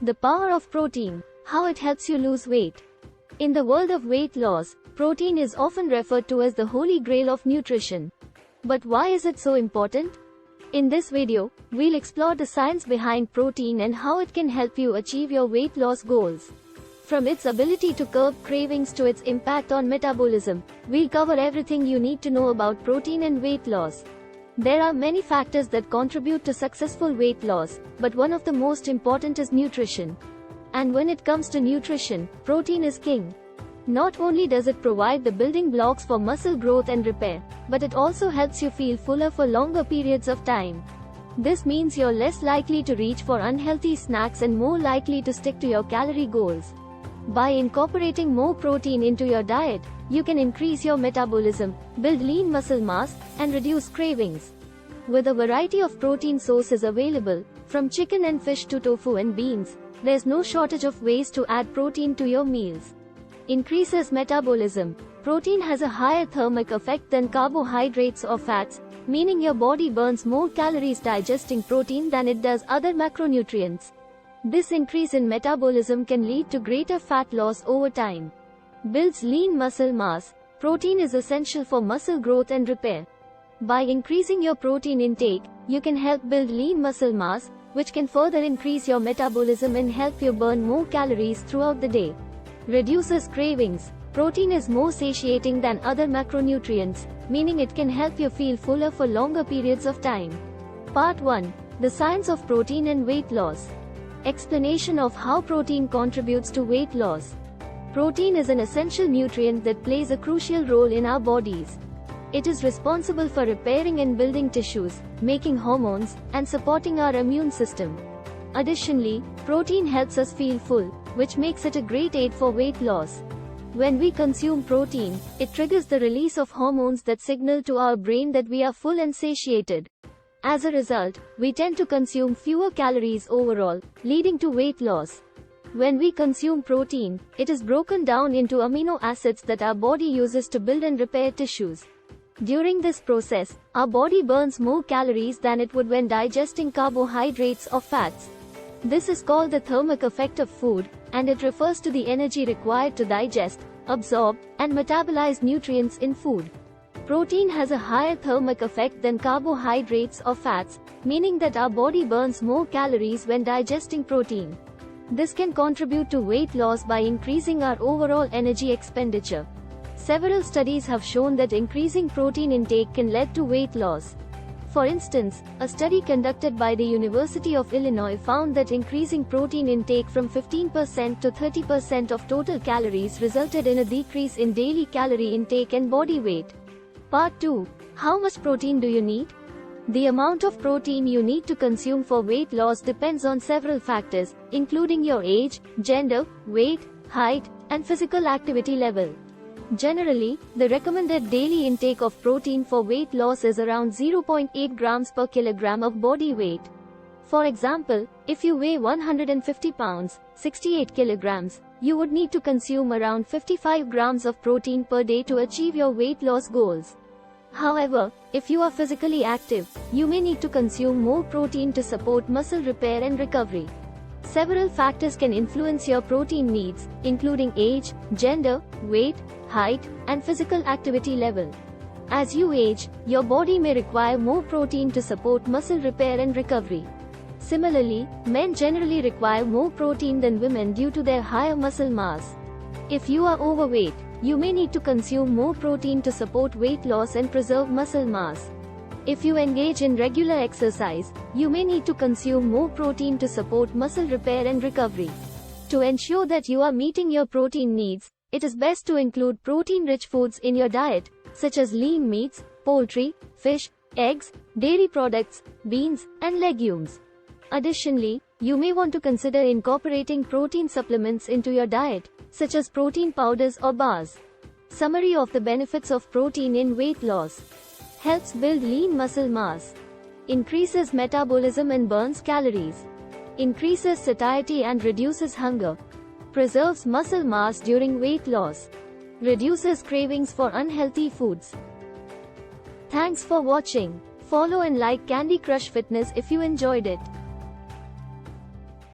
The power of protein, how it helps you lose weight. In the world of weight loss, protein is often referred to as the holy grail of nutrition. But why is it so important? In this video, we'll explore the science behind protein and how it can help you achieve your weight loss goals. From its ability to curb cravings to its impact on metabolism, we'll cover everything you need to know about protein and weight loss. There are many factors that contribute to successful weight loss, but one of the most important is nutrition. And when it comes to nutrition, protein is king. Not only does it provide the building blocks for muscle growth and repair, but it also helps you feel fuller for longer periods of time. This means you're less likely to reach for unhealthy snacks and more likely to stick to your calorie goals. By incorporating more protein into your diet, you can increase your metabolism, build lean muscle mass, and reduce cravings. With a variety of protein sources available, from chicken and fish to tofu and beans, there's no shortage of ways to add protein to your meals. Increases metabolism. Protein has a higher thermic effect than carbohydrates or fats, meaning your body burns more calories digesting protein than it does other macronutrients. This increase in metabolism can lead to greater fat loss over time. Builds lean muscle mass. Protein is essential for muscle growth and repair. By increasing your protein intake, you can help build lean muscle mass, which can further increase your metabolism and help you burn more calories throughout the day. Reduces cravings. Protein is more satiating than other macronutrients, meaning it can help you feel fuller for longer periods of time. Part 1. The science of protein and weight loss. Explanation of how protein contributes to weight loss. Protein is an essential nutrient that plays a crucial role in our bodies. It is responsible for repairing and building tissues, making hormones, and supporting our immune system. Additionally, protein helps us feel full, which makes it a great aid for weight loss. When we consume protein, it triggers the release of hormones that signal to our brain that we are full and satiated. As a result, we tend to consume fewer calories overall, leading to weight loss. When we consume protein, it is broken down into amino acids that our body uses to build and repair tissues. During this process, our body burns more calories than it would when digesting carbohydrates or fats. This is called the thermic effect of food, and it refers to the energy required to digest, absorb, and metabolize nutrients in food. Protein has a higher thermic effect than carbohydrates or fats, meaning that our body burns more calories when digesting protein. This can contribute to weight loss by increasing our overall energy expenditure. Several studies have shown that increasing protein intake can lead to weight loss. For instance, a study conducted by the University of Illinois found that increasing protein intake from 15% to 30% of total calories resulted in a decrease in daily calorie intake and body weight. Part 2. How much protein do you need? The amount of protein you need to consume for weight loss depends on several factors, including your age, gender, weight, height, and physical activity level. Generally, the recommended daily intake of protein for weight loss is around 0.8 grams per kilogram of body weight. For example, if you weigh 150 pounds, 68 kilograms, you would need to consume around 55 grams of protein per day to achieve your weight loss goals. However, if you are physically active, you may need to consume more protein to support muscle repair and recovery. Several factors can influence your protein needs, including age, gender, weight, height, and physical activity level. As you age, your body may require more protein to support muscle repair and recovery. Similarly, men generally require more protein than women due to their higher muscle mass. If you are overweight, you may need to consume more protein to support weight loss and preserve muscle mass. If you engage in regular exercise, you may need to consume more protein to support muscle repair and recovery. To ensure that you are meeting your protein needs, it is best to include protein-rich foods in your diet, such as lean meats, poultry, fish, eggs, dairy products, beans, and legumes. Additionally, you may want to consider incorporating protein supplements into your diet, such as protein powders or bars. Summary of the benefits of protein in weight loss. Helps build lean muscle mass. Increases metabolism and burns calories. Increases satiety and reduces hunger. Preserves muscle mass during weight loss. Reduces cravings for unhealthy foods. Thanks for watching. Follow and like Candy Crush Fitness if you enjoyed it.